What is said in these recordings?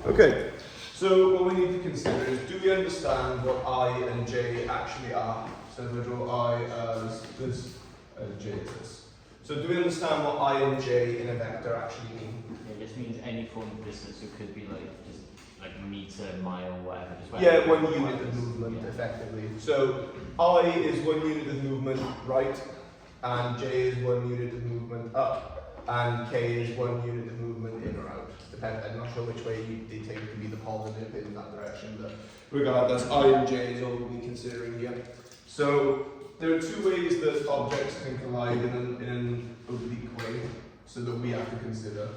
Okay, so what we need to consider is, do we understand what I and J actually are? So if I draw I as this and J as this. So do we understand what I and J in a vector actually mean? Yeah, it just means any form of distance. It could be like just like meter, mile, whatever. Just Yeah, one unit of movement, effectively. So I is 1 unit of movement right, and J is 1 unit of movement up, and K is 1 unit of movement in or out. I'm not sure which way they take it to be the positive in that direction, but regardless, I and J is all we'll be considering here. So there are two ways that objects can collide in an oblique way, so that we have to consider.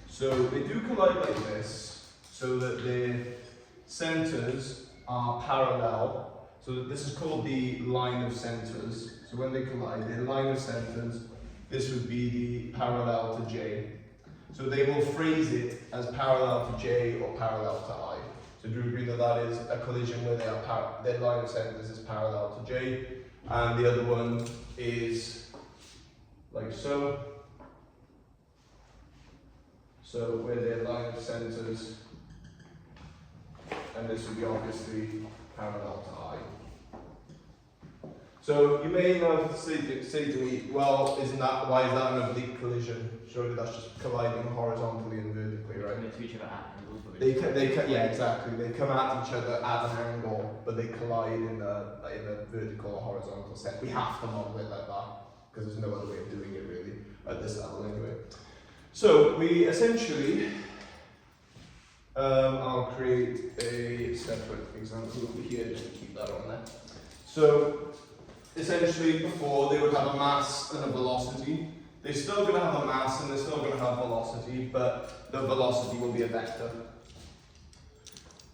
So they do collide like this, so that their centers are parallel. So that this is called the line of centers. So when they collide, their line of centers, this would be the parallel to J. So they will phrase it as parallel to J or parallel to I. So do you agree that that is a collision where their line of centers is parallel to J, and the other one is like so. So where their line of centers, and this would be obviously parallel to I. So you may now say to me, well, why is that an oblique collision? Surely that's just colliding horizontally and vertically, right? Yeah, exactly. They come at each other at an angle, but they collide in a vertical or horizontal sense. We have to model it like that because there's no other way of doing it really at this level anyway. So we essentially, I'll create a separate example over here just to keep that on there. So essentially before they would have a mass and a velocity. They're still going to have a mass and they're still going to have velocity, but the velocity will be a vector.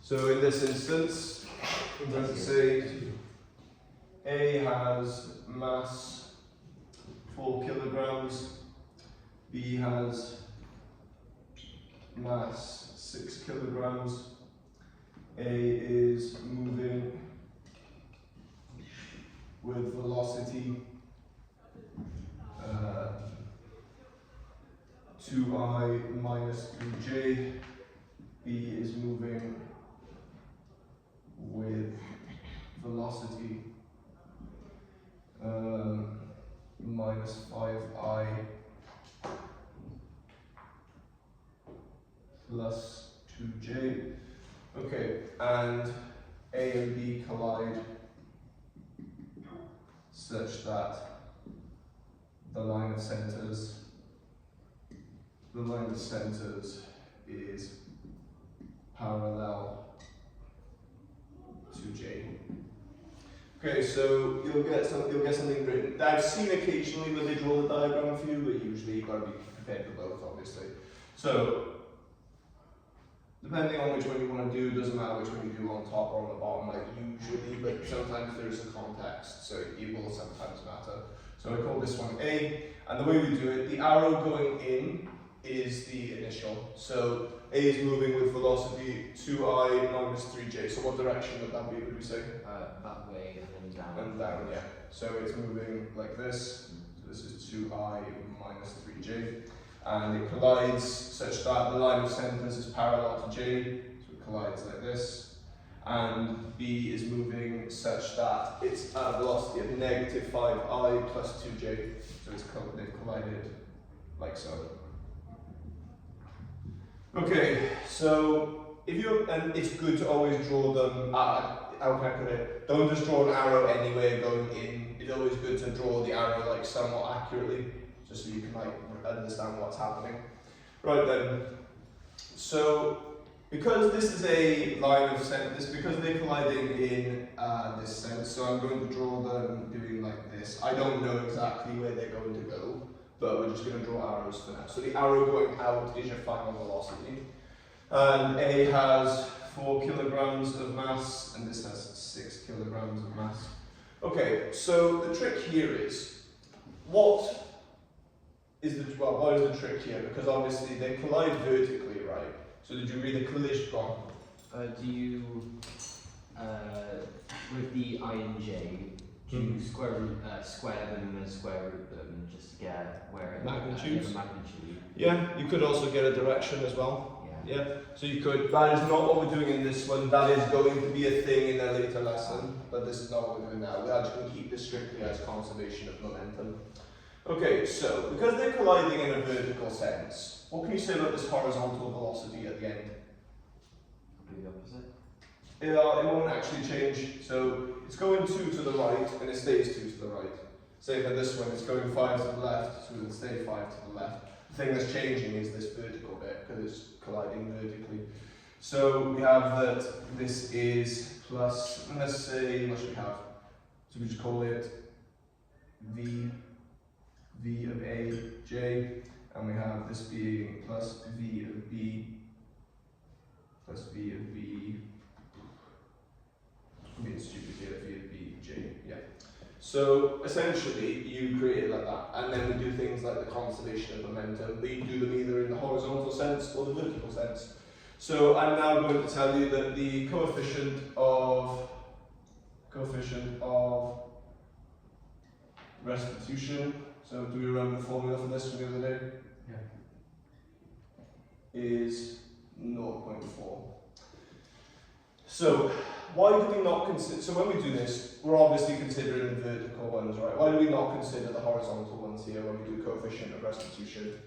So in this instance, I'm going to say A has mass 4 kilograms, B has mass 6 kilograms, A is moving with velocity 2I minus 3J, B is moving with velocity minus 5I plus 2J. Okay, and A and B collide such that the line of centers is parallel to J. Okay, so you'll get something written. I've seen occasionally when they draw the diagram for you, but usually you've got to be prepared for both, obviously. So depending on which one you want to do, doesn't matter which one you do on top or on the bottom, like usually, but sometimes there's a context, so it will sometimes matter. So I call this one A, and the way we do it, the arrow going in is the initial. So A is moving with velocity 2I minus 3J. So what direction would that be, would we say? That way and then down. And down, yeah. So it's moving like this. So this is 2I minus 3J. And it collides such that the line of centers is parallel to J. So it collides like this. And B is moving such that it's at a velocity of negative 5I plus 2J. So they've collided like so. Okay, so and it's good to always draw them, how can I put it, don't just draw an arrow anywhere going in. It's always good to draw the arrow like somewhat accurately, just so you can like understand what's happening. Right then, so because this is a line of centers, because they're colliding in this sense, so I'm going to draw them doing like this. I don't know exactly where they're going to go, but we're just going to draw arrows for now. So the arrow going out is your final velocity. And A has 4 kilograms of mass, and this has 6 kilograms of mass. Okay, so the trick here is, what is the trick here? Because obviously they collide vertically, right? So did you read the collision one? Do you, with the I and J, do you square them and then square root them just to get where magnitudes? the magnitude? Yeah, you could also get a direction as well. Yeah, so you could, that is not what we're doing in this one, that is going to be a thing in a later lesson, but this is not what we're doing now. We're actually going to keep this strictly as conservation of momentum. Okay, so, because they're colliding in a vertical sense, what can you say about this horizontal velocity at the end? Do the opposite. It won't actually change, so it's going 2 to the right, and it stays 2 to the right. Same for this one, it's going 5 to the left, so it'll stay 5 to the left. The thing that's changing is this vertical bit, because it's colliding vertically. So we have that this is plus, let's say, what should we have? So we just call it V of A, J, and we have this being plus V of B, plus V of B, I'm being stupid here, V of B, J, yeah. So essentially, you create it like that, and then we do things like the conservation of momentum, but you do them either in the horizontal sense or the vertical sense. So I'm now going to tell you that the coefficient of restitution, so do we remember the formula for this from the other day? Yeah. Is 0.4. So why do we not consider, so when we do this, we're obviously considering the vertical ones, right? Why do we not consider the horizontal ones here when we do coefficient of restitution?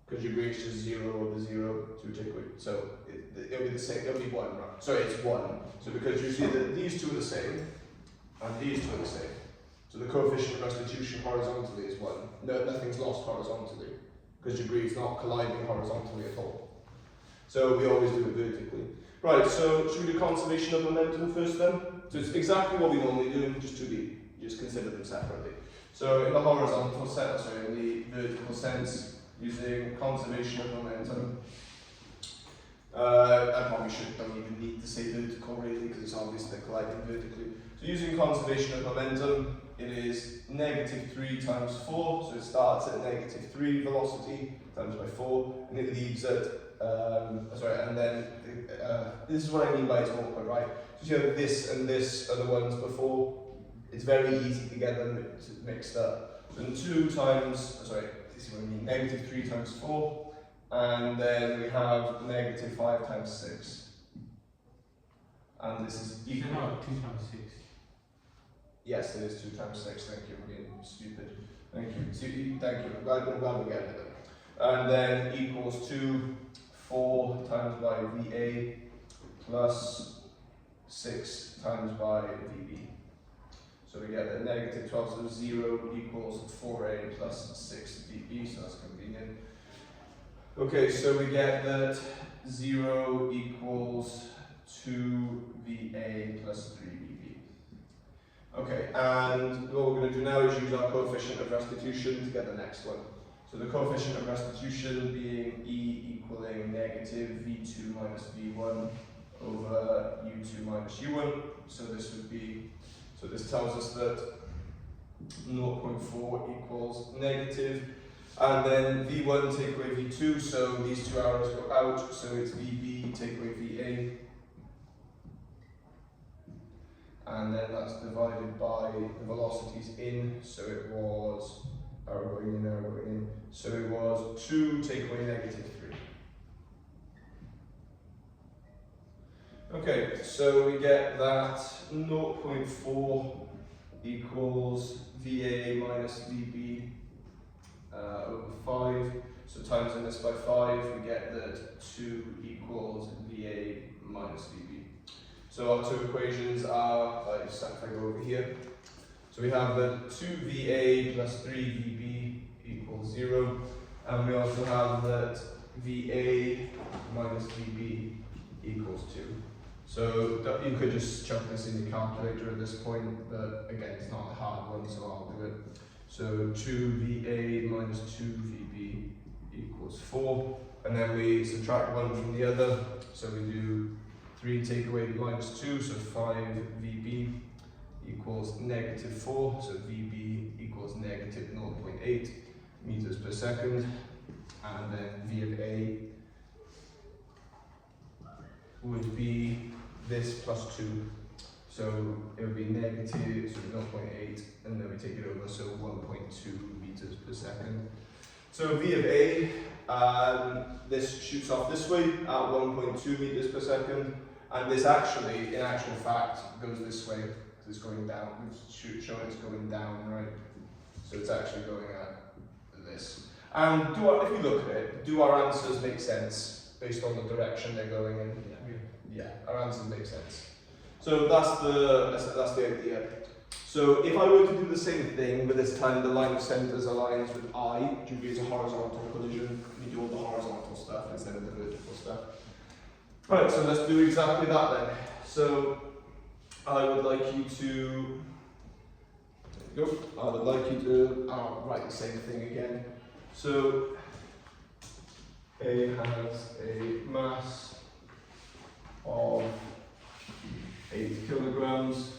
Because you agree it's just 0 over 0, so we take away, so it'll be the same, it'll be 1, right? Sorry, it's 1. So because you see that these two are the same, and these two are the same. So the coefficient of restitution horizontally is 1. No, nothing's lost horizontally, because you agree it's not colliding horizontally at all. So we always do it vertically. Right, so should we do conservation of momentum first then? So it's exactly what we normally do, just 2D. You just consider them separately. So in the horizontal sense, sorry, in the vertical sense, using conservation of momentum. I probably don't even need to say vertical really, because it's obvious they're colliding vertically. So using conservation of momentum, it is -3 times 4, so it starts at -3 velocity times by 4, and it leaves at and then this is what I mean by it's awkward, right? So you have this and this are the ones before. It's very easy to get them mixed up. So 2 times, this is what I mean, -3 times 4, and then we have -5 times 6. And this is equal. No, 2 times 6. Yes, it is 2 times 6, thank you, I'm being stupid. Thank you, thank you, I'm glad we're getting it. And then equals to 4 times by VA plus 6 times by VB. So we get that -12, so 0 equals 4A plus 6 VB, so that's convenient. Okay, so we get that 0 equals 2 VA plus 3 VB. Okay, and what we're going to do now is use our coefficient of restitution to get the next one. So the coefficient of restitution being E equaling -V2 minus V1 over U2 minus U1. So this would be, so this tells us that 0.4 equals negative. And then V1 take away V2, so these two arrows go out, so it's VB take away VA. And then that's divided by the velocities in, so it was, arrow going in, arrow going in, so it was 2 take away -3. Okay, so we get that 0.4 equals VA minus VB over 5, so times in this by 5, we get that 2 equals VA minus VB. So our two equations are, if I go over here, so we have that 2VA plus 3VB equals 0, and we also have that VA minus VB equals 2. So you could just chuck this in your calculator at this point, but again, it's not a hard one, so I'll do it. So 2VA minus 2VB equals 4, and then we subtract one from the other, so we do 3 take away minus 2, so 5VB equals -4, so VB equals -0.8 meters per second, and then V of A would be this plus 2, so it would be negative, so 0.8, and then we take it over, so 1.2 meters per second. So V of A, this shoots off this way at 1.2 meters per second, and this actually, in actual fact, goes this way because it's going down. We've shown it's going down, right? So it's actually going at this. And if you look at it, do our answers make sense based on the direction they're going in? Yeah, our answers make sense. So that's the idea. So if I were to do the same thing, but this time the line of centers aligns with I, due to it's a horizontal collision, we do all the horizontal stuff instead of the vertical stuff. Right, so let's do exactly that then. So I would like you to, there you go. I would like you to write the same thing again. So A has a mass of 8 kilograms.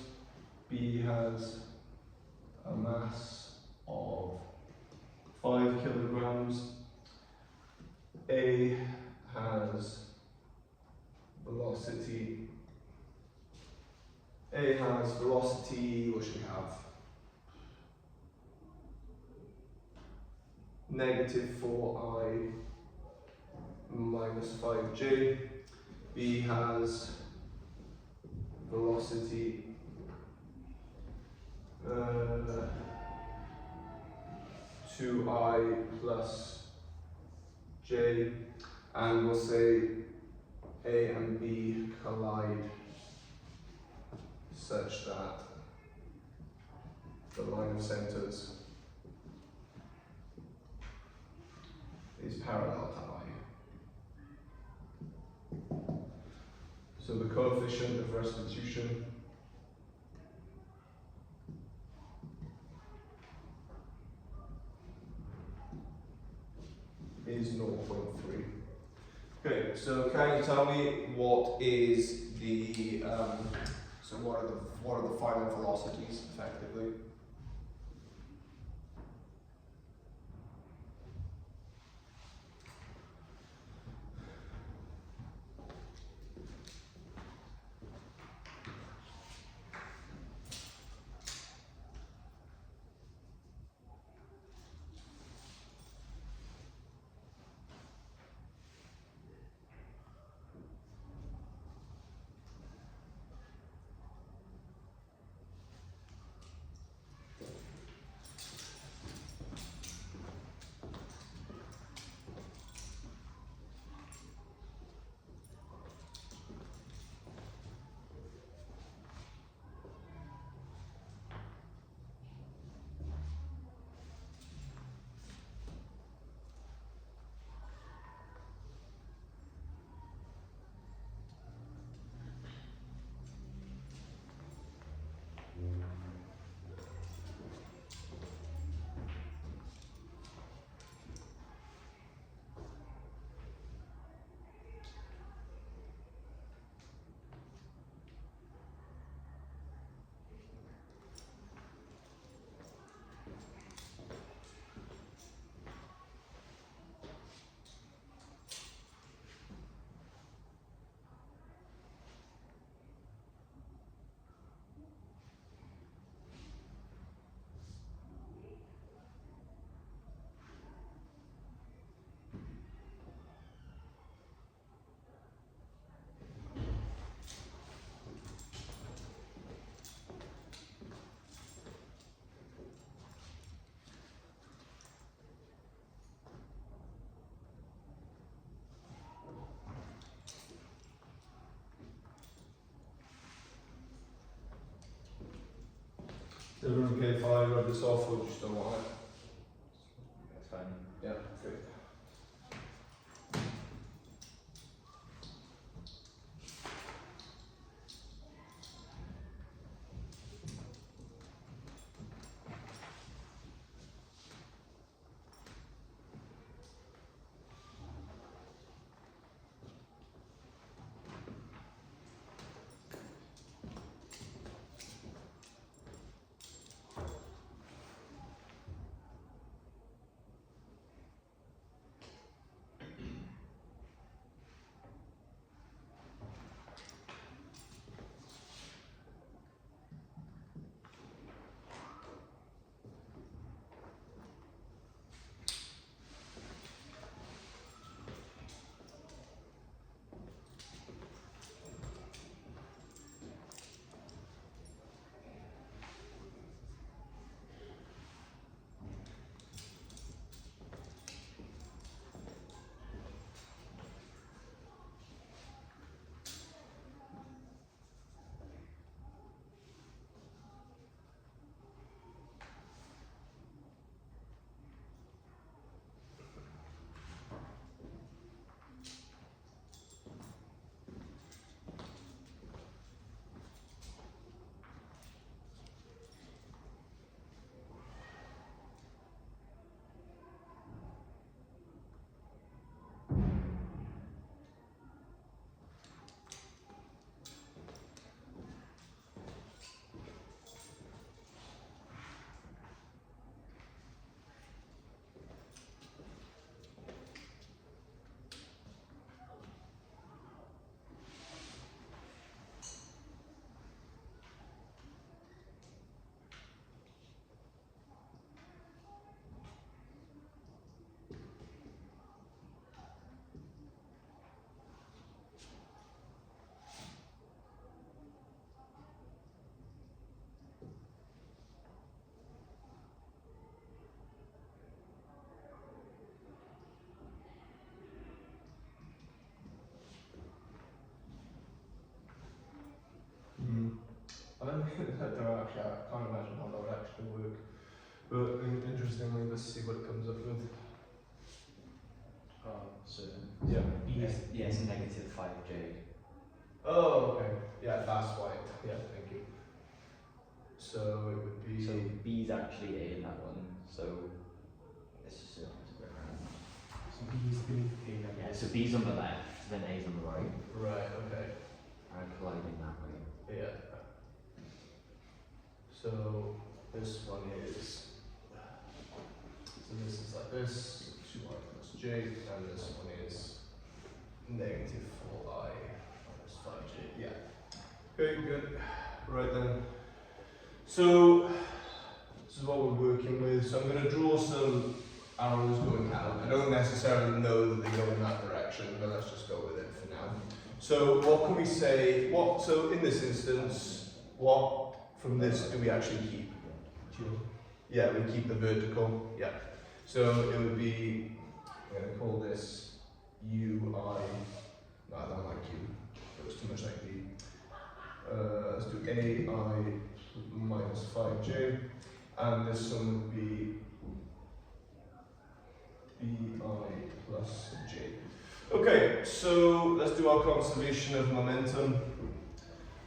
B has a mass of 5 kilograms. A has velocity. What should we have? Negative 4I minus 5J. B has velocity 2I plus J, and we'll say A and B collide such that the line of centers is parallel to I. So the coefficient of restitution is 0.3. Okay, so can you tell me what is the so what are the final velocities effectively? Is everyone okay if I rub this off or do you still want it? That's fine. Yeah, good. I don't know actually, I can't imagine how that would actually work. But interestingly, let's see what it comes up with. So Yeah. yes, negative 5j. Oh, okay. Yeah, that's why. Yeah, thank you. So it would be. So b is actually a in that one. So let's just flip it around. So B is beneath A. Yeah. So b's on the left, then a's on the right. Right. Okay. And colliding that way. Yeah. So this one is. So this is like this, 2i plus j, and this one is negative 4i minus 5j. Yeah. Okay, good. Right then. So this is what we're working with. So I'm going to draw some arrows going out. I don't necessarily know that they go in that direction, but let's just go with it for now. So what can we say? So in this instance, what from this do we actually keep? Yeah, we keep the vertical. Yeah. So it would be, I'm going to call this UI. No, I don't like U. It was too much like B. Let's do AI minus 5j. And this one would be BI plus j. Okay, so let's do our conservation of momentum.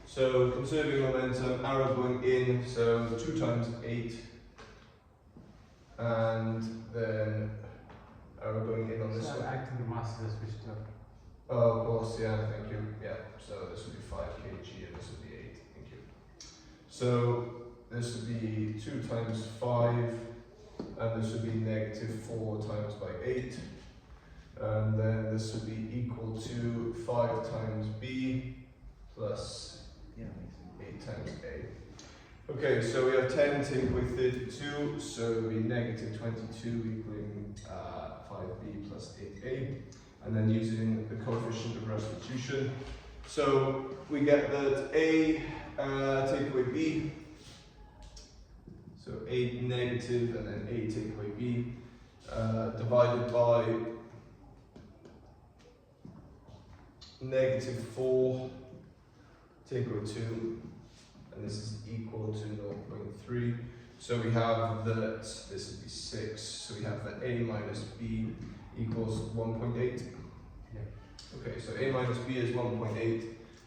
So conserving momentum, arrow going in, so 2 times 8. And then arrow going in on this So one. acting the mass is switched up. Oh, of course, yeah, thank you. Yeah, so this would be 5 kg and this would be 8. Thank you. So this would be 2 times 5, and this would be negative 4 times by 8. And then this would be equal to 5 times b plus 8 times a. Okay, so we have 10 take away 32, so it would be negative 22 equaling 5b plus 8a. And then using the coefficient of restitution. So we get that a take away b. So a negative and then a take away b divided by negative 4 take away 2, and this is equal to 0.3. So we have that this would be 6. So we have that a minus b equals 1.8. Yeah. Okay, so a minus b is 1.8,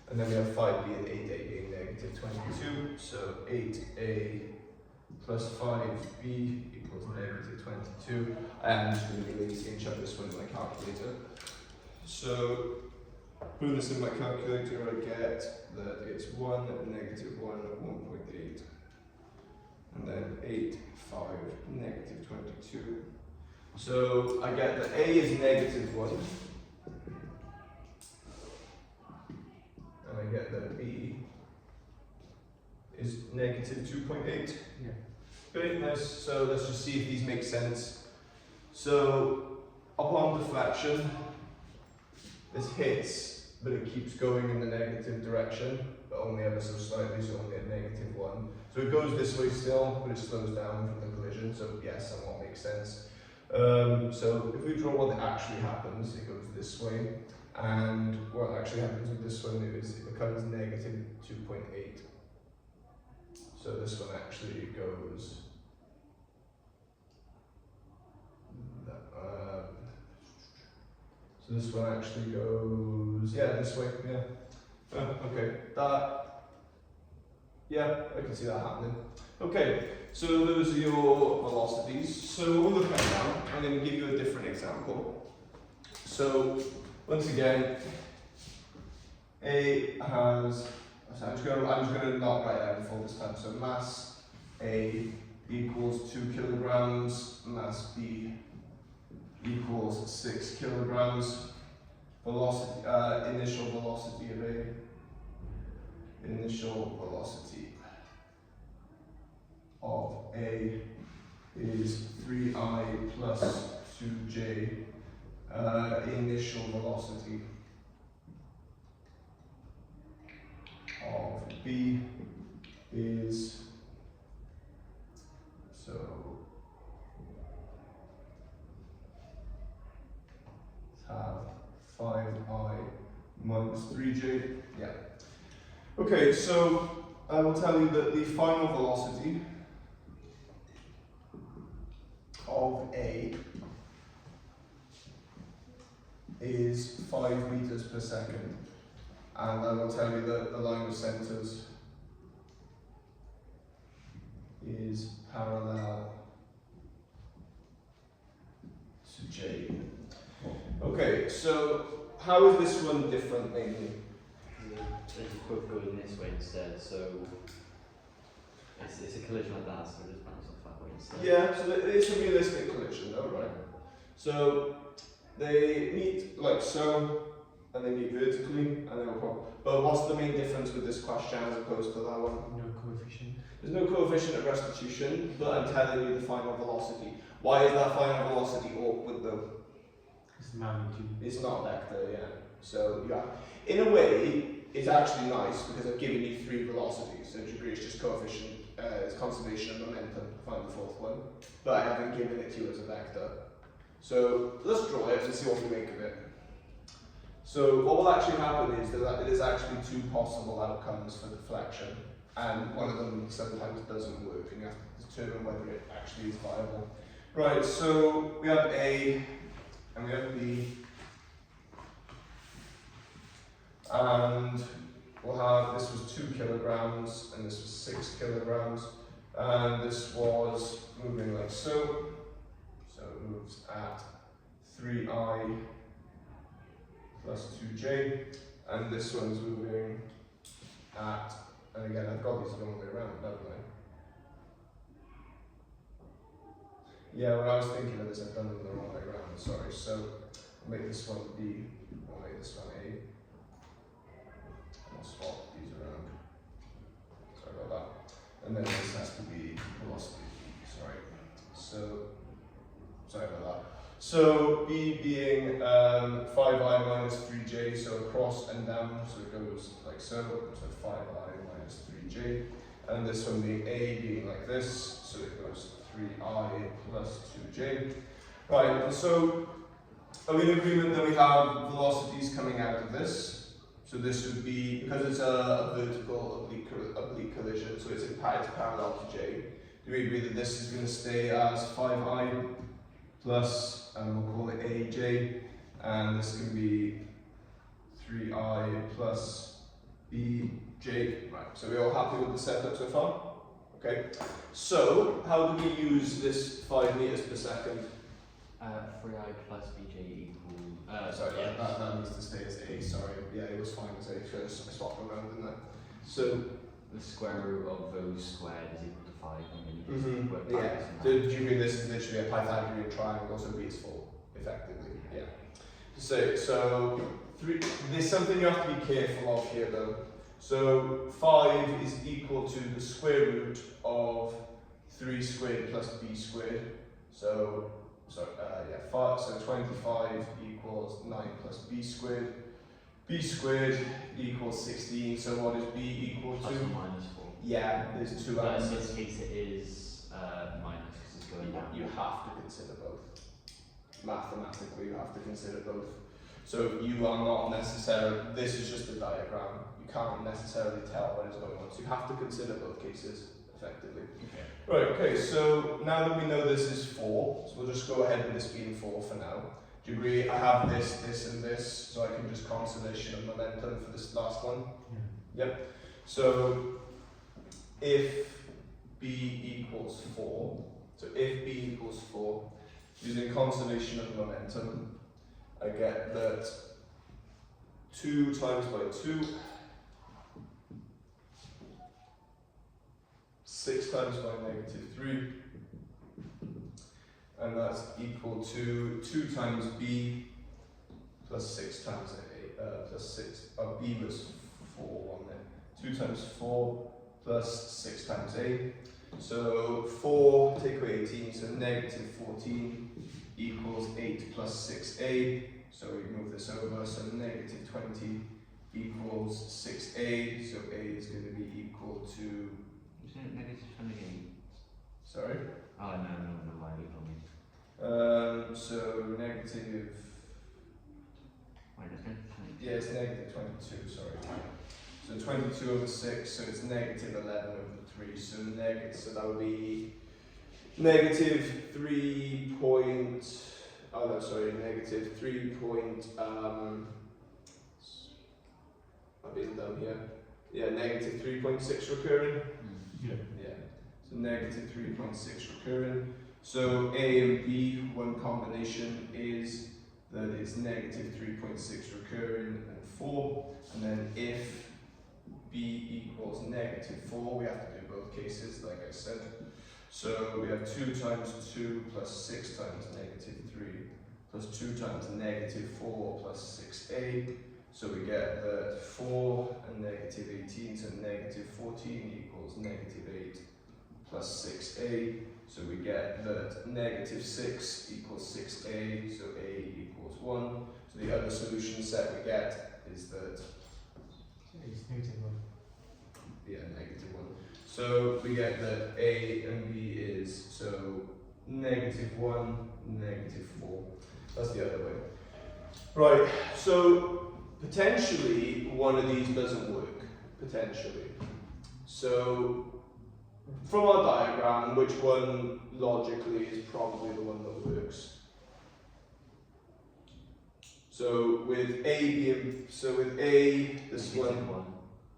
and then we have 5b and 8a being negative 22. So 8a plus 5b equals negative 22. I'm just going to be lazy and chuck this one in my calculator. So putting this in my calculator, I get that it's 1, negative 1, 1.8, and then 8, 5, negative 22. So I get that a is negative 1, and I get that b is negative 2.8. Yeah. Great, nice. So let's just see if these make sense. So upon deflection, this hits, but it keeps going in the negative direction, but only ever so slightly, so only at negative 1. So it goes this way still, but it slows down from the collision, so yes, somewhat makes sense. So if we draw what actually happens, it goes this way, and what actually happens with this one is it becomes negative 2.8. So this one actually goes so this one actually goes, yeah, this way, yeah. Okay, yeah, I can see that happening. Okay, so those are your velocities. So we'll look at now. I'm going to give you a different example. So once again, A has, so I'm just going to not write it out full this time. So mass A equals 2 kilograms, mass B equals 6 kilograms. Velocity, initial velocity of A. Initial velocity of A is 3i plus 2j. Initial velocity of B is, so let's have 5i minus 3j. Yeah. Okay, so I will tell you that the final velocity of A is 5 meters per second, and I will tell you that the line of centers is parallel to J. Okay, so how is this one different mainly? There's a quote going this way instead, so it's a collision like that, so it just bounces off that way instead. Yeah, so it's a realistic collision though, right? So they meet like so, and they meet vertically, and they will probably. But what's the main difference with this question as opposed to that one? No coefficient. There's no coefficient of restitution, but I'm telling you the final velocity. Why is that final velocity awkward though? It's magnitude. It's not a vector, yeah. So yeah, in a way, it's actually nice because I've given you 3 velocities. So degree is just coefficient, it's conservation of momentum. Find the 4th one, but I haven't given it to you as a vector. So let's draw it and see what we make of it. So what will actually happen is that there's actually 2 possible outcomes for deflection, and one of them sometimes doesn't work, and you have to determine whether it actually is viable. Right, so we have A and we have B, and we'll have, this was 2 kilograms and this was 6 kilograms, and this was moving like so. So it moves at 3I plus 2J, and this one's moving at, and again I've got these the wrong way around, haven't I? Yeah, when I was thinking of this, I've done them the wrong way around, sorry. So I'll make this one B, I'll make this one A, and I'll swap these around. Sorry about that. And then this has to be velocity, sorry. So, sorry about that. So B being 5I minus 3J, so across and down, so it goes like so, 5I minus 3J. And this one being A being like this, so it goes 3I plus 2J. Right, and so are we in agreement that we have velocities coming out of this? So this would be, because it's a vertical oblique collision, so it's parallel to J. Do we agree that this is going to stay as 5I plus, and we'll call it AJ, and this can be 3I plus BJ. Right, so we're all happy with the setup so far? Okay, so how do we use this 5 meters per second? 3I plus BJ equals. Sorry, yeah. that needs to stay as A, sorry. Yeah, it was fine as A first, I swapped them around, didn't I? So, The square root of those squared is equal to 5, and then you just work yeah. backwards So from do you mean this is literally a Pythagorean triangle, so B is 4, effectively? Yeah. So there's something you have to be careful of here though. So 5 is equal to the square root of 3 squared plus b squared. So 25 equals 9 plus b squared. B squared equals 16. So what is b equal to? Plus or minus 4. Yeah, there's 2 But in answers. this case it is minus because it's going down. You have to consider both. Mathematically, you have to consider both. So you are not necessarily, this is just a diagram. You can't necessarily tell what is going on. So you have to consider both cases, effectively. Okay. Right, okay, so now that we know this is 4, so we'll just go ahead with this being 4 for now. Do you agree? I have this, this and this, so I can just conservation of momentum for this last one. Yeah. Yep. So if b equals 4, so if b equals 4, using conservation of momentum, I get that 2 times by 2, 6 times by negative 3, and that's equal to 2 times b plus 6 times a, plus 6, b was 4, wasn't it? 2 times 4 plus 6 times a. So 4, take away 18, so negative 14 equals 8 plus 6a. So we move this over, so negative 20 equals 6a. So a is going to be equal to, You said negative 28. sorry? Oh, no, why you told me. So negative, Wait, that's negative 22. yeah, it's negative 22, sorry. So 22 over 6, so it's negative 11 over 3. So so that would be negative 3 point, oh no, sorry, negative 3 point, I'm being dumb here. Yeah, negative 3.6 recurring. Yeah. Yeah, so negative 3.6 recurring. So A and B, one combination is that it's negative 3.6 recurring and 4. And then if B equals negative 4, we have to do both cases, like I said. So we have 2 times 2 plus 6 times negative 3 plus 2 times negative 4 plus 6a. So we get that 4 and negative 18, so negative 14 equals negative 8 plus 6a. So we get that negative 6 equals 6a, so a equals 1. So the other solution set we get is that, It's negative 1. yeah, negative 1. So we get that a and b is, so negative 1, negative 4. That's the other way. Right, so potentially one of these doesn't work, potentially. So from our diagram, which one logically is probably the one that works? So with A being, so with A, this one,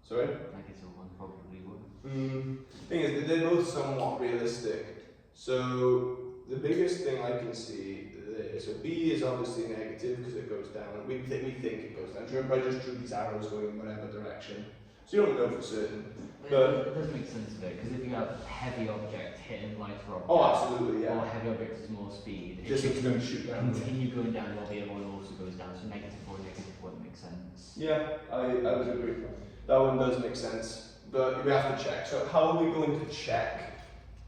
sorry? Negative 1 probably would. Thing is, they're both somewhat realistic. So the biggest thing I can see there, so B is obviously negative because it goes down. We think it goes down. Remember, I just drew these arrows going in whatever direction. So you don't know for certain. But it does make sense though, because if you have a heavy object hitting lighter object, oh, absolutely, or yeah. heavy object is more speed, it This should one's going to shoot down. continue going down while the other one also goes down. So negative 4, negative 1 makes sense. Yeah, I would agree. That one does make sense, but we have to check. So how are we going to check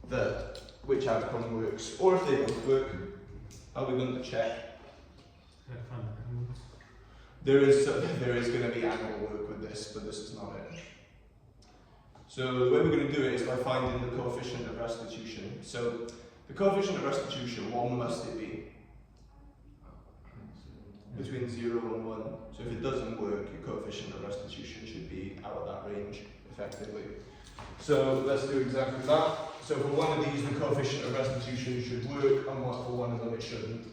that which outcome works, or if they both work? How are we going to check? There is going to be angle work with this, but this is not it. So the way we're going to do it is by finding the coefficient of restitution. So the coefficient of restitution, what must it be? Between 0 and 1. So if it doesn't work, your coefficient of restitution should be out of that range, effectively. So let's do exactly that. So for one of these, the coefficient of restitution should work, and for one of them it shouldn't.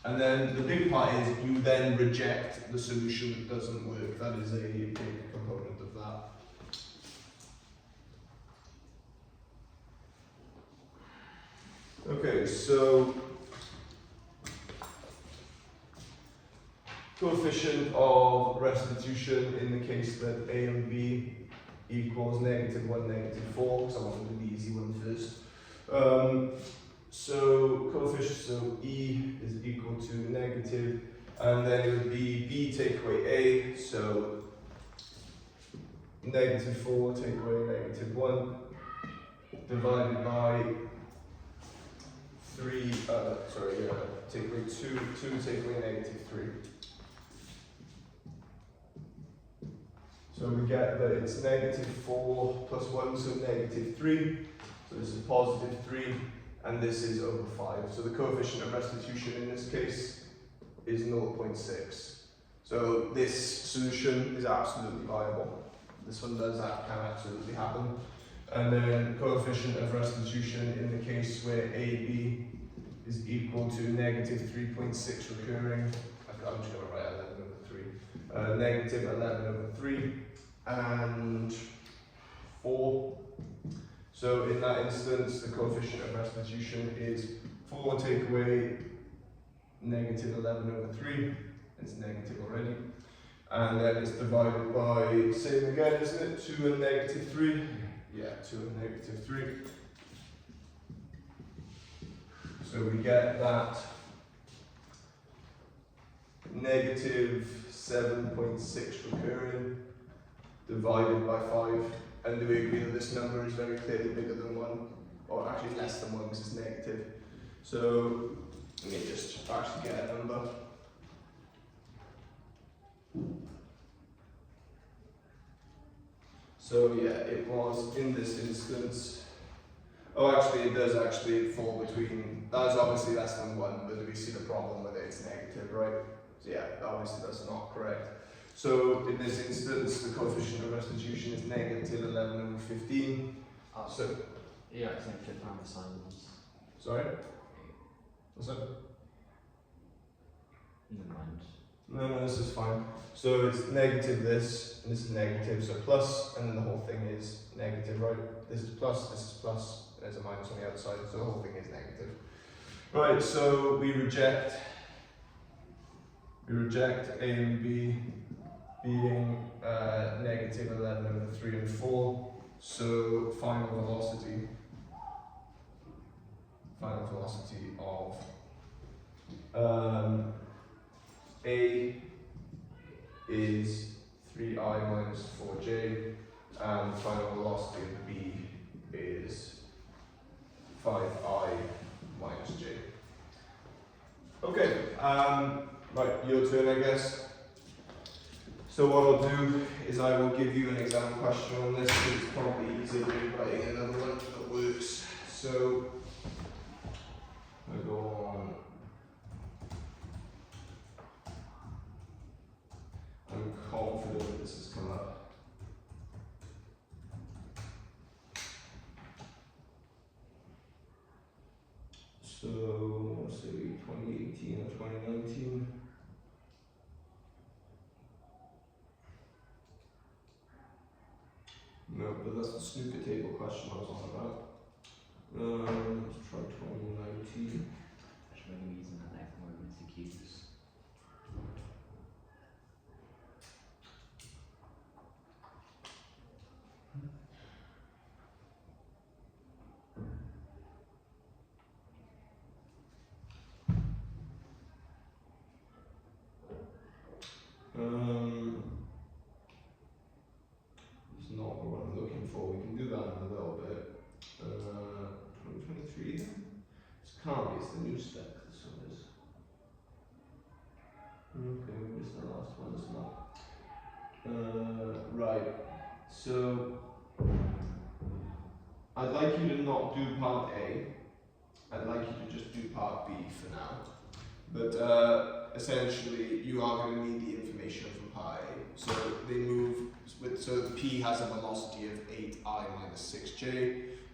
And then the big part is you then reject the solution that doesn't work. That is a big component of that. Okay, so coefficient of restitution in the case that A and B equals negative 1, negative 4, so I want to do the easy one first. So coefficient, so E is equal to negative, and then it would be B take away A, so negative 4 take away negative 1, divided by 3, take away 2 take away negative 3. So we get that it's negative 4 plus 1, so negative 3. So this is positive 3, and this is over 5. So the coefficient of restitution in this case is 0.6. So this solution is absolutely viable. This one can absolutely happen. And then coefficient of restitution in the case where AB is equal to negative 3.6 recurring. I'm just going to write 11 over 3. Negative 11 over 3 and 4. So in that instance, the coefficient of restitution is 4 take away negative 11 over 3. It's negative already. And then it's divided by, same again, isn't it? 2 and negative 3. Yeah, 2 and negative 3. So we get that negative 7.6 recurring divided by 5. And do we agree that this number is very clearly bigger than 1? Or actually less than 1 because it's negative. So let me just actually get a number. So yeah, it was in this instance. Oh, actually, it does actually fall between. That's obviously less than 1, but do we see the problem with it? It's negative, right? So yeah, obviously that's not correct. So in this instance, the coefficient of restitution is negative 11 over 15. So, yeah, it's like flip around the side ones. sorry? What's that? Never mind. No, this is fine. So it's negative this, and this is negative, so plus, and then the whole thing is negative, right? This is plus, there's a minus on the outside, so the whole thing is negative. Right, so we reject A and B being negative 11 over 3 and 4. So final velocity of A is 3I minus 4J, and final velocity of B is 5I minus J. Okay, right, your turn, I guess. So what I'll do is I will give you an exam question on this, because it's probably easier than writing another one that works. So I go on. I'm confident that this has come up. So let's say 2018 or 2019. No, but that's the snooker table question I was on about. Let's try 2019. I should maybe be using that next more MCQs. It's not what I'm looking for. We can do that in a little bit. 2023 then? This can't be, it's the new spec, this one is. Okay, maybe it's the last one, it's not. Right, so I'd like you to not do part A. I'd like you to just do part B for now. But essentially, you are going to need the information from part A. So they move, so P has a velocity of 8I minus 6J,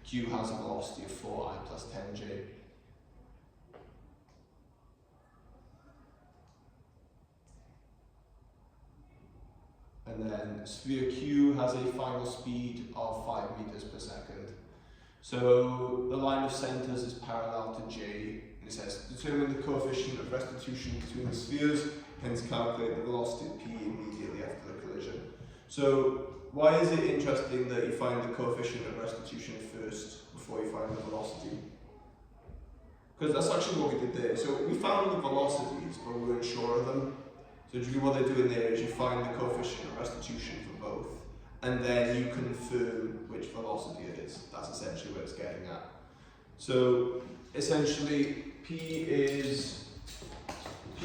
Q has a velocity of 4I plus 10J. And then sphere Q has a final speed of 5 meters per second. So the line of centers is parallel to J, and it says determine the coefficient of restitution between the spheres, hence calculate the velocity of P immediately after the collision. So why is it interesting that you find the coefficient of restitution first before you find the velocity? Because that's actually what we did there. So we found the velocities, but we weren't sure of them. So what they do in there is you find the coefficient of restitution for both, and then you confirm which velocity it is. That's essentially what it's getting at. So essentially, P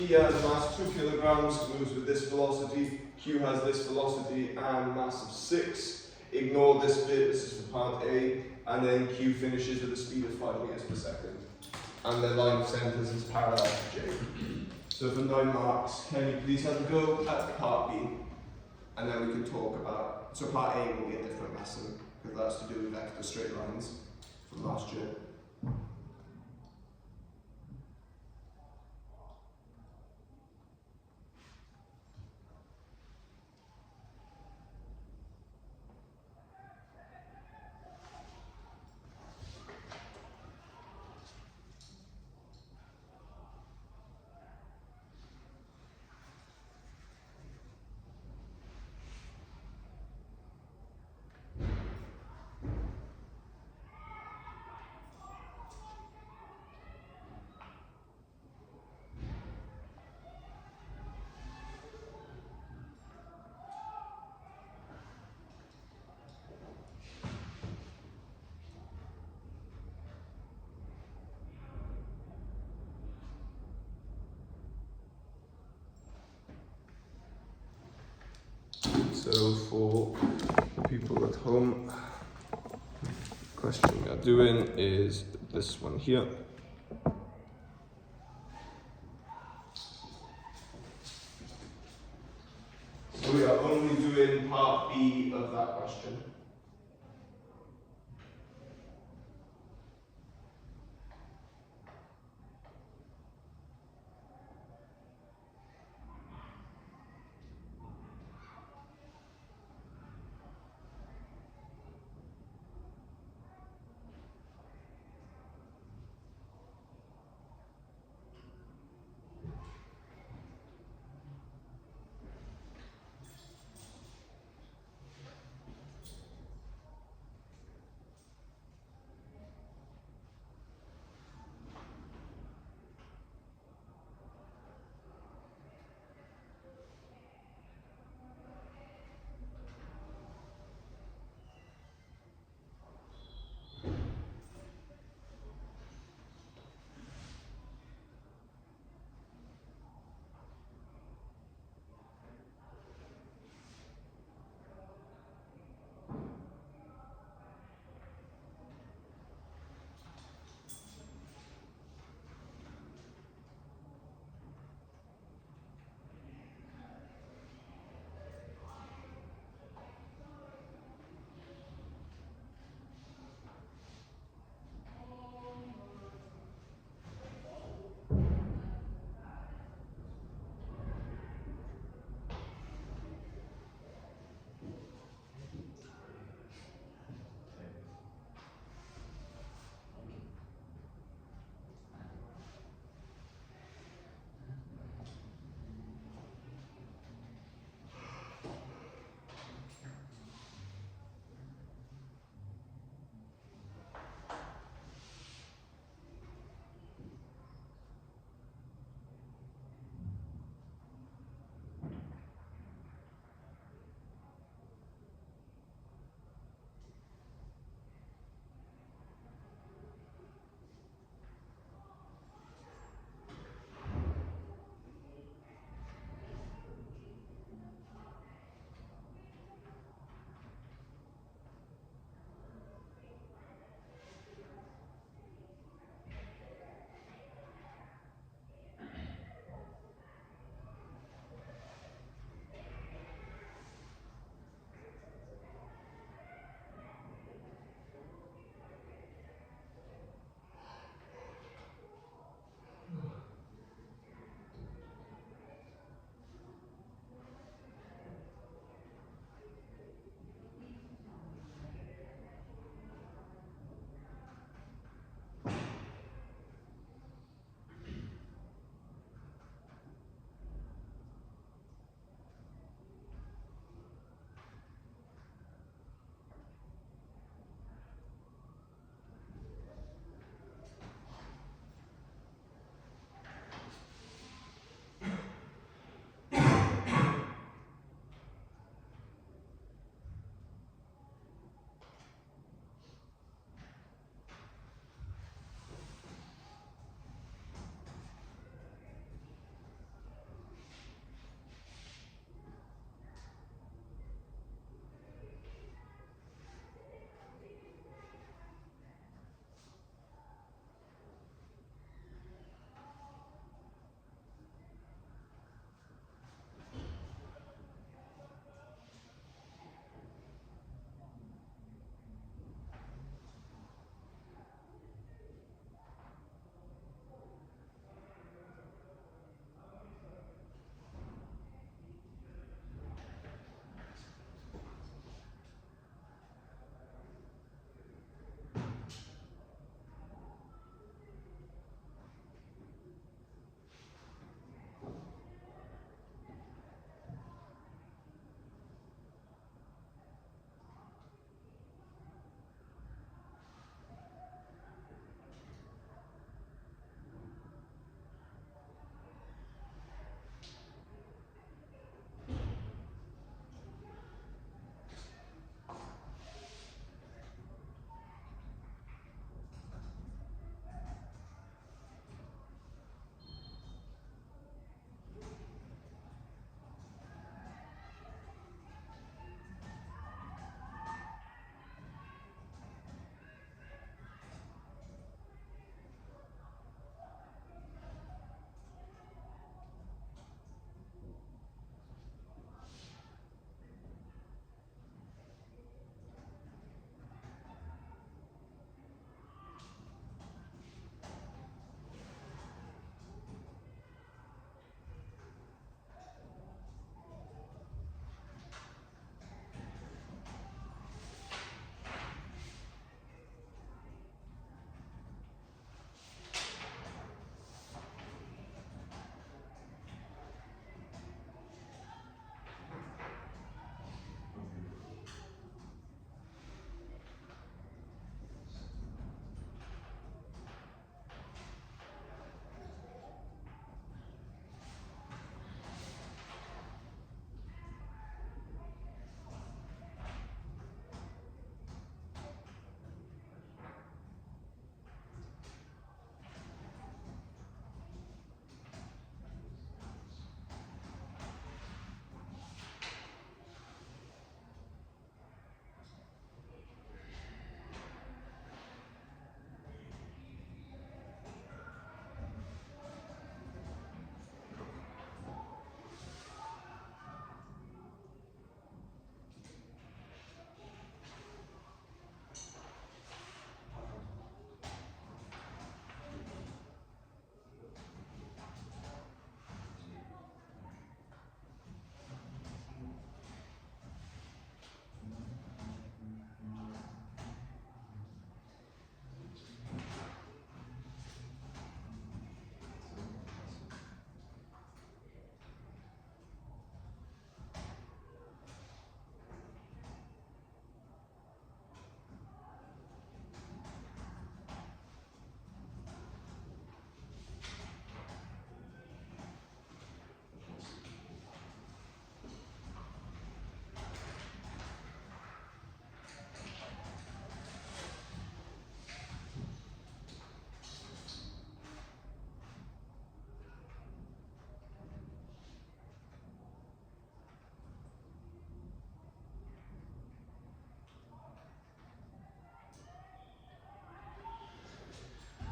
has a mass of 2 kilograms, moves with this velocity. Q has this velocity and mass of 6. Ignore this bit, this is for part A, and then Q finishes with a speed of 5 meters per second. And the line of centers is parallel to J. So for 9 marks, can you please have a go at part B? And then we can talk about, so part A will be a different lesson, because that's to do with vector straight lines from last year. So for people at home, the question we are doing is this one here. So doing part B of that question.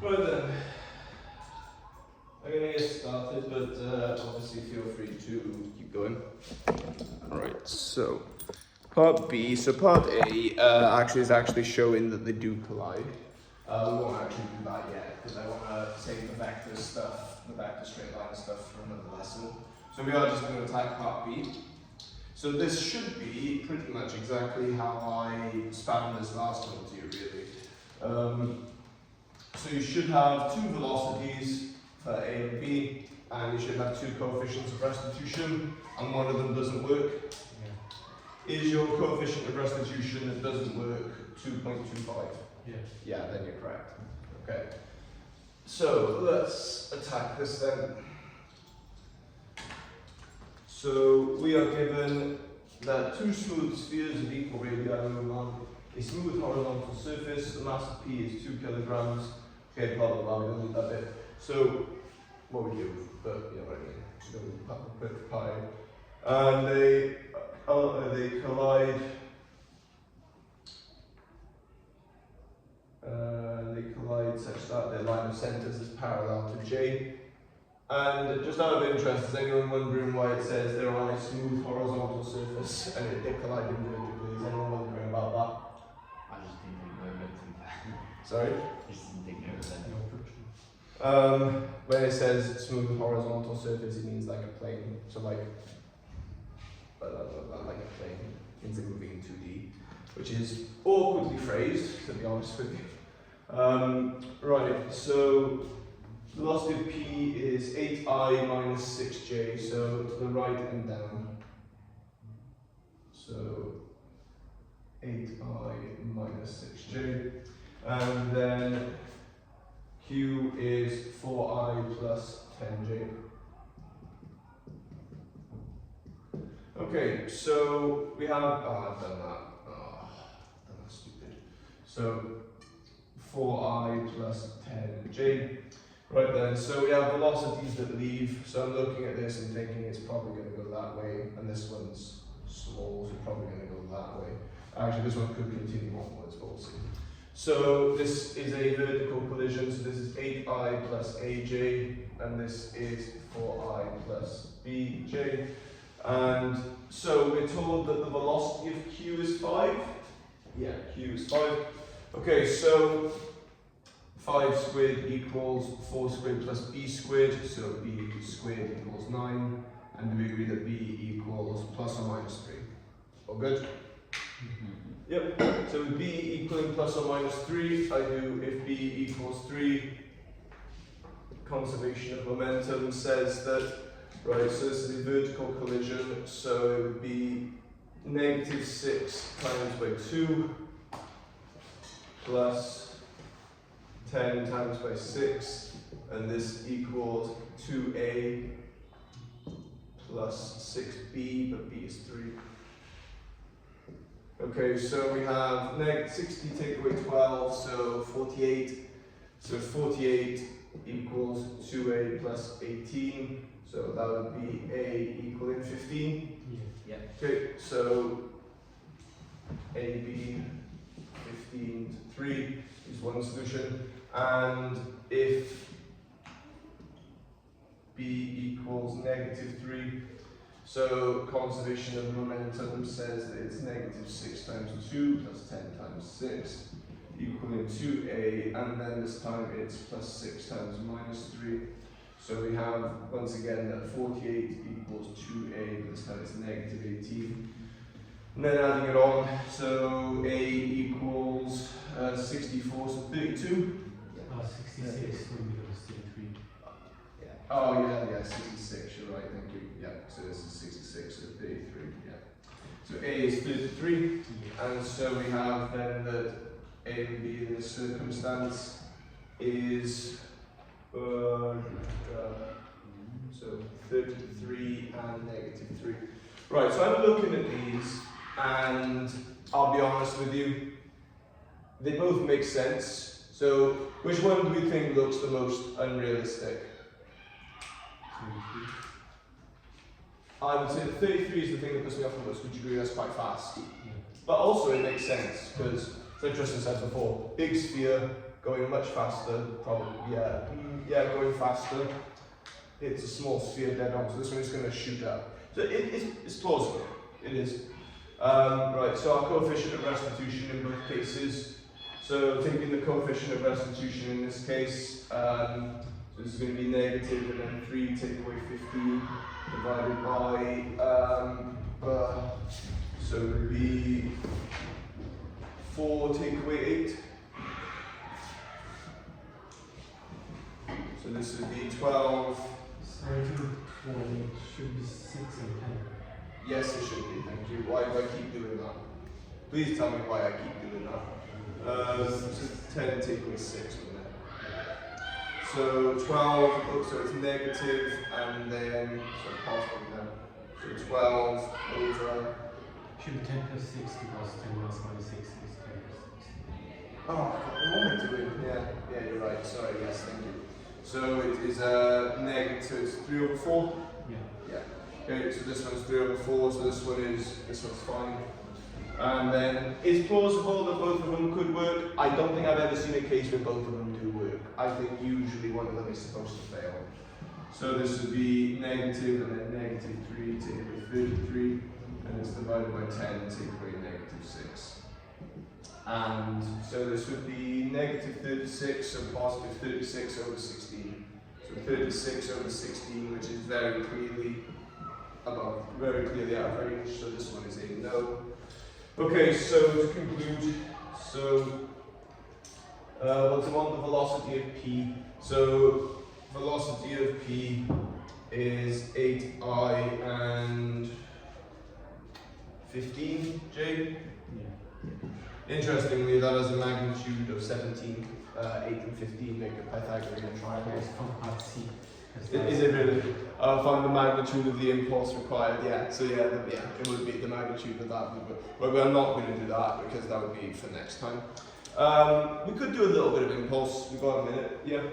Right then, I'm gonna get started, but obviously feel free to keep going. Alright, so part B, so part A actually is actually showing that they do collide. We won't actually do that yet, because I want to save the vector stuff, the vector straight line stuff for another lesson. So we are just going to attack part B. So this should be pretty much exactly how I span this last one to you, really. So you should have two velocities for A and B, and you should have two coefficients of restitution, and one of them doesn't work. Yeah. Is your coefficient of restitution that doesn't work 2.25? Yeah. Yeah, then you're correct. Okay. So let's attack this then. So we are given that two smooth spheres of equal radii move on a smooth horizontal surface. The mass of P is 2 kilograms. Okay, blah blah blah. We don't need that bit. So what we do, but you know what I mean. So we put pi, and they collide. They collide such that their line of centers is parallel to J. And just out of interest, is anyone wondering why it says they're on a smooth horizontal surface and they collide vertically? Is anyone wondering about that? I just didn't think they were meant to. Sorry? I just didn't think they were meant to. No friction. When it says smooth horizontal surface, it means like a plane. So like a plane, means they're moving in 2D, which is awkwardly phrased, to be honest with you. Right, so velocity of P is 8I minus 6J, so to the right and down. So 8I minus 6J. And then Q is 4I plus 10J. Okay, so we have, I've done that. Oh, done that stupid. So 4I plus 10J. Right then, so we have velocities that leave. So I'm looking at this and thinking it's probably going to go that way, and this one's small, so probably going to go that way. Actually, this one could continue onwards, but we'll see. So this is a vertical collision, so this is 8I plus AJ, and this is 4I plus BJ. And so we're told that the velocity of Q is 5. Yeah, Q is 5. Okay, so 5 squared equals 4 squared plus b squared, so b squared equals 9, and we agree that b equals plus or minus 3. All good? Yep, so with b equaling plus or minus 3, I do if b equals 3, conservation of momentum says that, right, so this is a vertical collision, so it would be negative 6 times by 2 plus 10 times by 6, and this equals 2a plus 6b, but b is 3. Okay, so we have negative 60 take away 12, so 48. So 48 equals 2a plus 18, so that would be a equaling 15. Yeah. Okay, so AB 15 to 3 is one solution, and if B equals negative 3, so conservation of momentum says that it's negative 6 times 2 plus 10 times 6 equaling 2a, and then this time it's plus 6 times minus 3. So we have, once again, that 48 equals 2a, but this time it's negative 18. And then adding it on, so a equals 64, so 32. 66 will be those 33. Yeah. Oh yeah, 66, you're right, thank you. Yeah, so this is 66, so 33, yeah. So a is 33, and so we have then that a and b in this circumstance is so 33 and negative 3. Right, so I'm looking at these, and I'll be honest with you, they both make sense. So which one do we think looks the most unrealistic? 33. I would say that 33 is the thing that puts me off the most. Would you agree that's quite fast? Yeah. But also it makes sense, because, like Tristan said before, big sphere, going much faster, probably, yeah, going faster. It's a small sphere dead on, so this one is going to shoot up. So it's plausible, it is. Right, so our coefficient of restitution in both cases. So taking the coefficient of restitution in this case, so this is going to be negative, and then 3 take away 15 divided by, so it would be 4 take away 8. So this would be 12. So I think it should be 6 and 10. Yes, it should be, thank you. Why do I keep doing that? Please tell me why I keep doing that. So 10 take away 6, wouldn't it? So 12, oh, so it's negative, and then, so positive then. So 12 over. Should be 10 plus 6 because 10 minus 6 is 10 plus 6. Oh, what am I doing? Yeah, you're right. Sorry, yes, thank you. So it is negative, so it's 3 over 4? Yeah. Okay, so this one's 3 over 4, so this one's fine. And then, it's plausible that both of them could work. I don't think I've ever seen a case where both of them do work. I think usually one of them is supposed to fail. So this would be negative, and then negative 3 take away 33, and it's divided by 10 take away negative 6. And so this would be negative 36, so positive 36 over 16. So 36 over 16, which is very clearly out of range, so this one is a no. Okay, so to conclude, so what's the velocity of P? So velocity of P is 8I and 15J. Yeah. Interestingly, that has a magnitude of 17, 8 and 15 make a Pythagorean triangle. It's from part C. Is it really? Find the magnitude of the impulse required, yeah. So yeah, it would be the magnitude of that. But we're not going to do that because that would be for next time. We could do a little bit of impulse. We've got a minute, yeah.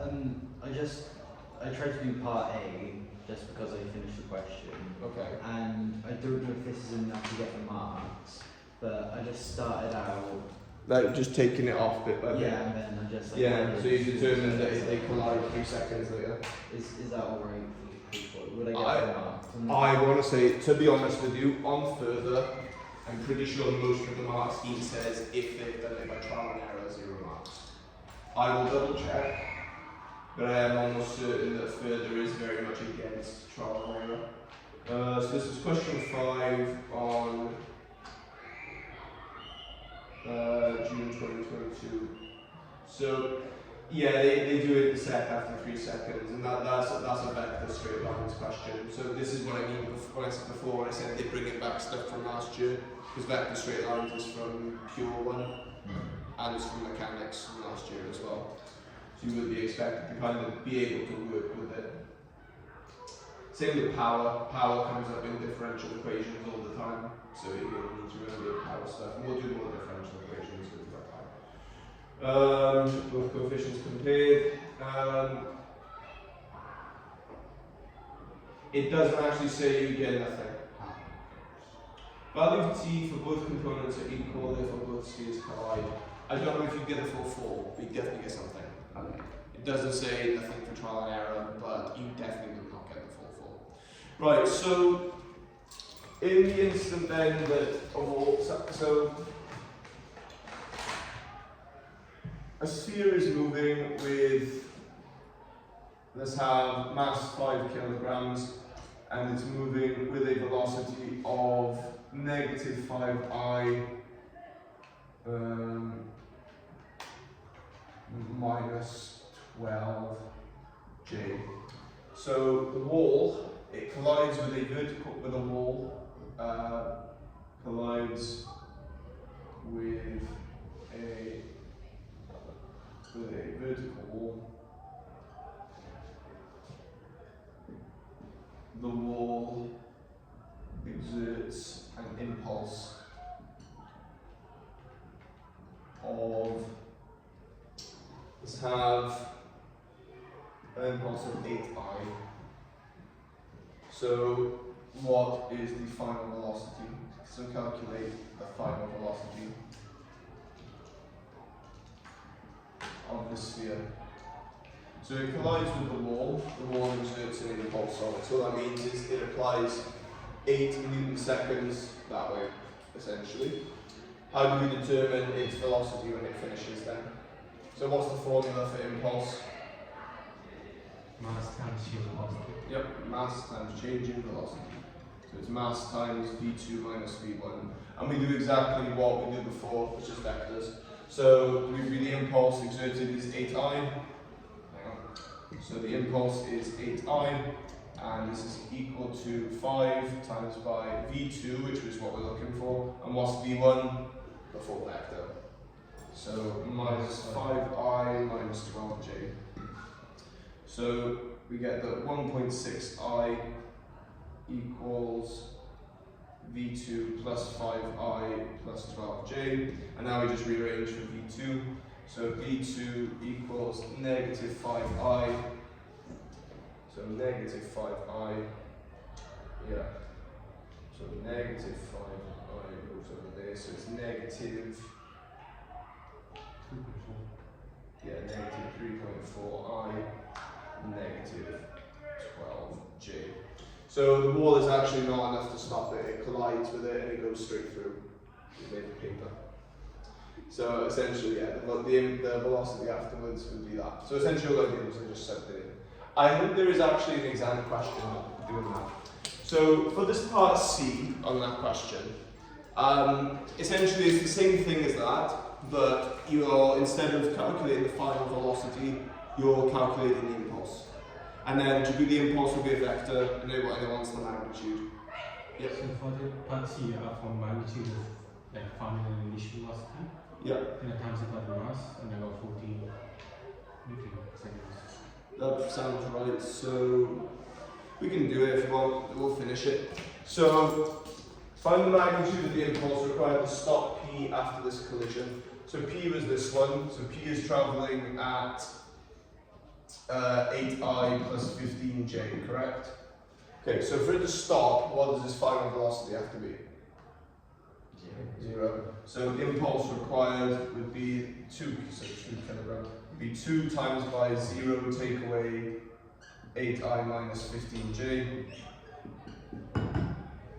I tried to do part A just because I finished the question. Okay. And I don't know if this is enough to get the marks, but I just started out. Like just taking it off bit by bit. Yeah, and then I just like. Yeah, so you determined that they collide 3 seconds later. Is that alright for people? Would I get the marks? I want to say, to be honest with you, on further, I'm pretty sure most of the mark scheme says if they've done it by trial and error, 0 marks. I will double check, but I am almost certain that further is very much against trial and error. So this is question 5 on June 2022. So yeah, they do it the sec after 3 seconds, and that's a vector straight lines question. So this is what I mean when I said before when I said they bring it back stuff from last year, because vector straight lines is from Pure 1 and it's from mechanics from last year as well. So you would be expected to kind of be able to work with it. Same with power. Power comes up in differential equations all the time, so you need to remember your power stuff. And we'll do more differential equations with that. Both coefficients compared. It doesn't actually say you get nothing. Value of t for both components are equal, therefore both spheres collide. I don't know if you get the full 4, but you definitely get something. Okay. It doesn't say nothing for trial and error, but you definitely will not get the full 4. Right, so in the instant then that so a sphere is moving with, let's have mass 5 kilograms, and it's moving with a velocity of negative 5I minus 12J. So the wall, it collides with a wall, collides with a vertical wall. The wall exerts an impulse of, let's have an impulse of 8I. So what is the final velocity? So calculate the final velocity. of the sphere. So it collides with the wall exerts an impulse on it. So what that means is it applies 8 Newton seconds that way, essentially. How do we determine its velocity when it finishes then? So what's the formula for impulse? Mass times change velocity. Yep, mass times change in velocity. So it's mass times v2 minus v1. And we do exactly what we did before, it's just vectors. So the impulse exerted is 8I. So the impulse is 8I, and this is equal to 5 times by v2, which is what we're looking for. And what's v1? The full vector. So minus 5I minus 12j. So we get that 1.6I equals v2 plus 5I plus 12j. And now we just rearrange for v2. So v2 equals negative 5I. So negative 5I. Yeah. So negative 5I goes over there. So it's negative. Yeah, negative 3.4I, negative 12j. So the wall is actually not enough to stop it. It collides with it and it goes straight through. It's made of paper. So essentially, yeah, the velocity afterwards would be that. So essentially all I did was I just set it in. I hope there is actually an exam question doing that. So for this part C on that question, essentially it's the same thing as that, but you're, instead of calculating the final velocity, you're calculating the impulse. And then to do the impulse will be a vector, and it wants the magnitude. Yep. So for the part C, from magnitude of like finding an initial velocity, Yep. and times it by the mass, and I got 14 Newton seconds. That sounds right. So we can do it if you want. We'll finish it. So find the magnitude of the impulse required to stop P after this collision. So P was this one. So P is traveling at 8I plus 15j, correct? Okay, so for it to stop, what does this final velocity have to be? 0. So the impulse required would be 2, so 2 kilograms. Would be 2 times by 0 take away 8I minus 15j.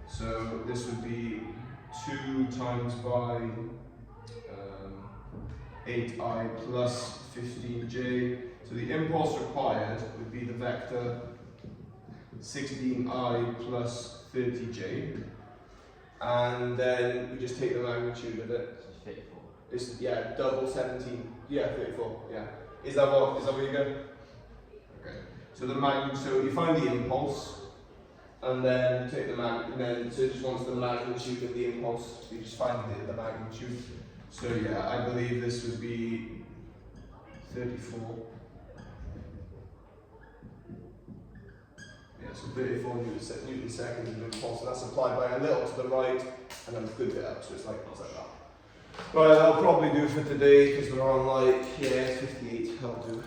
So this would be 2 times by 8I plus 15j. So the impulse required would be the vector 16I plus 30j. And then we just take the magnitude of it. 34. It's, yeah, double 17. Yeah, 34. Yeah. Is that where you go? Okay. So the magnitude. So you find the impulse, and then you take the and then so it just wants the magnitude of the impulse. So you just find the magnitude. So yeah, I believe this would be 34. Yeah, so 34 Newton seconds of impulse, and that's applied by a little to the right, and then a good bit up, so it's like that. Right, that'll probably do for today, because we're on like, yeah, 58, that'll do.